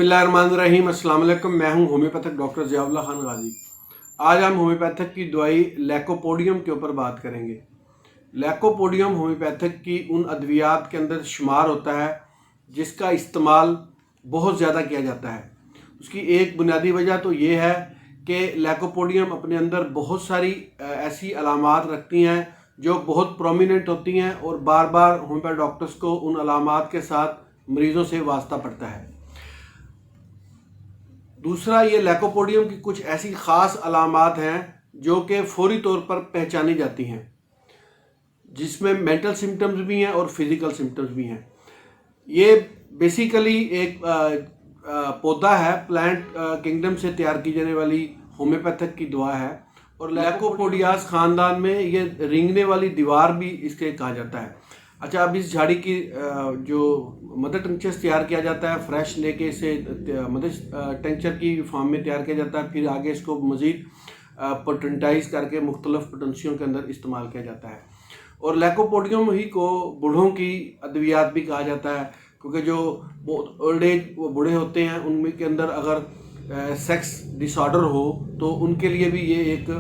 बिस्मिल्लाहिर्रहमानिर्रहीम। अस्सलाम वालेकुम। मैं हूं होम्योपैथिक डॉक्टर ज़ियाउल्लाह खान गाजी। आज हम होम्योपैथिक की दवाई लैकोपोडियम के ऊपर बात करेंगे। लैकोपोडियम होम्योपैथिक की उन अद्वियात के अंदर शुमार होता है जिसका इस्तेमाल बहुत ज़्यादा किया जाता है। उसकी एक बुनियादी वजह तो ये है कि लैकोपोडियम अपने अंदर बहुत सारी ऐसी अलामात रखती हैं जो बहुत प्रोमिनेंट होती हैं और बार बार होम्योपैथ डॉक्टर्स को उन अलामात के साथ मरीज़ों से वास्ता पड़ता है। दूसरा, ये लैकोपोडियम की कुछ ऐसी ख़ास अलामात हैं जो कि फौरी तौर पर पहचानी जाती हैं, जिसमें मेंटल सिम्टम्स भी हैं और फिज़िकल सिम्टम्स भी हैं। ये बेसिकली एक पौधा है, प्लांट किंगडम से तैयार की जाने वाली होम्योपैथिक की दवा है और लैकोपोडियास ख़ानदान में ये रेंगने वाली दीवार भी इसके कहा जाता है। अच्छा, अब इस झाड़ी की जो मदर टिंचर्स तैयार किया जाता है, फ्रेश लेके इसे मदर टिंचर की फॉर्म में तैयार किया जाता है, फिर आगे इसको मज़ीद पोटेंटाइज करके मुख्तलिफ पोटेंशियों के अंदर इस्तेमाल किया जाता है। और लैकोपोडियम ही को बूढ़ों की अद्वियात भी कहा जाता है, क्योंकि जो बहुत ओल्ड एज वो बूढ़े होते हैं उनके अंदर अगर सेक्स डिसऑर्डर हो तो उनके लिए भी ये एक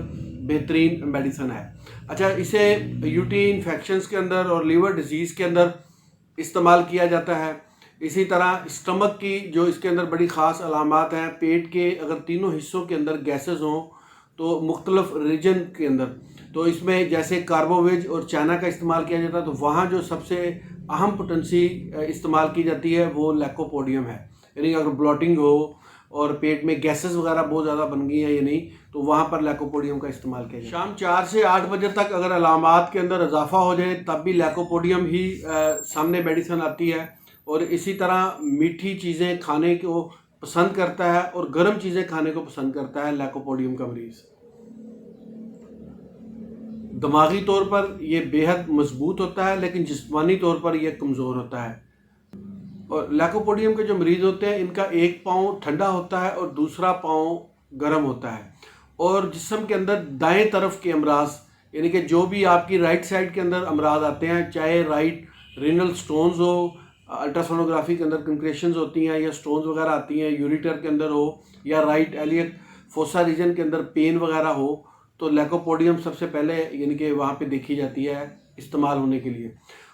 बेहतरीन मेडिसन है। अच्छा, इसे यूटी इन्फेक्शंस के अंदर और लीवर डिजीज़ के अंदर इस्तेमाल किया जाता है। इसी तरह स्टमक की जो इसके अंदर बड़ी ख़ास अलामात हैं, पेट के अगर तीनों हिस्सों के अंदर गैसेस हों तो मुख्तलिफ रीजन के अंदर, तो इसमें जैसे कार्बोवेज और चाइना का इस्तेमाल किया जाता है, तो वहाँ जो सबसे अहम पोटेंसी इस्तेमाल की जाती है वो लैकोपोडियम है। यानी अगर ब्लॉटिंग हो और पेट में गैसेस वगैरह बहुत ज़्यादा बन गई हैं या नहीं, तो वहाँ पर लैकोपोडियम का इस्तेमाल किया जाए। शाम 4 से 8 बजे तक अगर अलामात के अंदर इजाफा हो जाए तब भी लैकोपोडियम ही सामने मेडिसिन आती है। और इसी तरह मीठी चीज़ें खाने को पसंद करता है और गर्म चीज़ें खाने को पसंद करता है लैकोपोडियम का मरीज़। दिमागी तौर पर यह बेहद मजबूत होता है, लेकिन जिस्मानी तौर पर यह कमज़ोर होता है। और लैकोपोडियम के जो मरीज़ होते हैं इनका एक पाँव ठंडा होता है और दूसरा पाँव गर्म होता है। और जिस्म के अंदर दाएं तरफ के अमराज, यानी कि जो भी आपकी राइट साइड के अंदर अमराज आते हैं, चाहे राइट रीनल स्टोन्स हो, अल्ट्रासोनोग्राफी के अंदर कंक्रेशंस होती हैं या स्टोन्स वगैरह आती हैं, यूरिटर के अंदर हो या राइट एलियक फोसा रीजन के अंदर पेन वगैरह हो, तो लैकोपोडियम सबसे पहले यानी कि वहाँ पे देखी जाती है इस्तेमाल होने के लिए।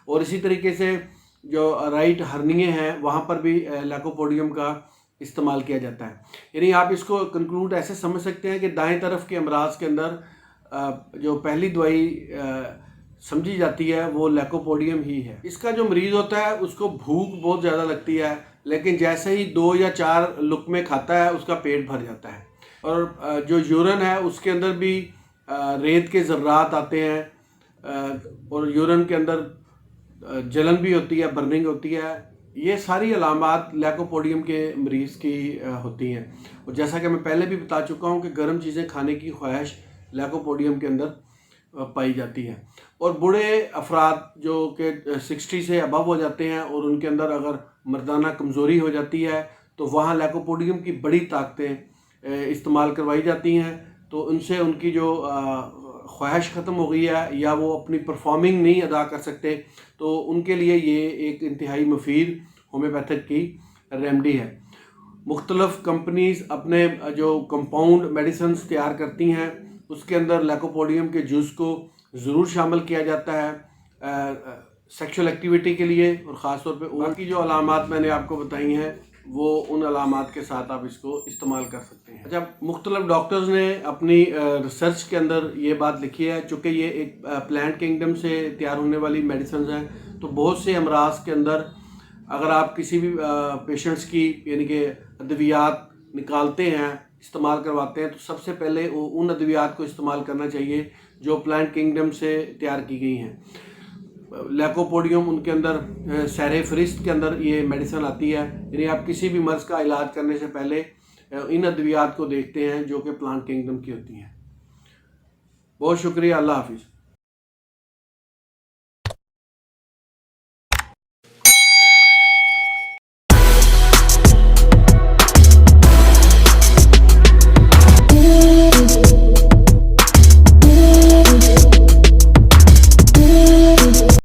और इसी तरीके से जो राइट हर्निए हैं वहाँ पर भी लैकोपोडियम का इस्तेमाल किया जाता है। यानी आप इसको कंक्लूड ऐसे समझ सकते हैं कि दाएं तरफ के अमराज के अंदर जो पहली दवाई समझी जाती है वो लैकोपोडियम ही है। इसका जो मरीज़ होता है उसको भूख बहुत ज़्यादा लगती है, लेकिन जैसे ही 2 या 4 लुक़मे खाता है उसका पेट भर जाता है। और जो यूरिन है उसके अंदर भी रेत के ज़र्रात आते हैं और यूरिन के अंदर जलन भी होती है, बर्निंग होती है। ये सारी अलामात लैकोपोडियम के मरीज़ की होती हैं। और जैसा कि मैं पहले भी बता चुका हूँ कि गर्म चीज़ें खाने की ख्वाहिश लैकोपोडियम के अंदर पाई जाती है। और बूढ़े अफराद जो कि 60 से अबव हो जाते हैं और उनके अंदर अगर मर्दाना कमज़ोरी हो जाती है तो वहाँ लैकोपोडियम की बड़ी ताकतें इस्तेमाल करवाई जाती हैं, तो उनसे उनकी जो ख्वाहिश ख़त्म हो गई है या वो अपनी परफॉर्मिंग नहीं अदा कर सकते, तो उनके लिए ये एक इंतहाई मुफीद होम्योपैथिक की रेमेडी है। मुख्तलिफ़ कंपनीज़ अपने जो कंपाउंड मेडिसिन तैयार करती हैं उसके अंदर लैकोपोडियम के जूस को ज़रूर शामिल किया जाता है सेक्शुअल एक्टिविटी के लिए। और ख़ास तौर पे बाकी जो अलामात मैंने आपको बताई हैं वो उन अलामात के साथ आप इसको इस्तेमाल कर सकते हैं। जब मुख्तलिफ डॉक्टर्स ने अपनी रिसर्च के अंदर ये बात लिखी है, चूँकि ये एक प्लांट किंगडम से तैयार होने वाली मेडिसिन हैं, तो बहुत से अमराज के अंदर अगर आप किसी भी पेशेंट्स की यानी कि अद्वियात निकालते हैं, इस्तेमाल करवाते हैं, तो सबसे पहले उन अद्वियात को इस्तेमाल करना चाहिए जो प्लांट किंगडम से तैयार की गई हैं। लैकोपोडियम उनके अंदर सेरेफरिस्ट के अंदर ये मेडिसिन आती है। यानी आप किसी भी मर्ज़ का इलाज करने से पहले इन अद्वियात को देखते हैं जो कि प्लांट किंगडम की होती हैं। बहुत शुक्रिया, अल्लाह हाफिज़।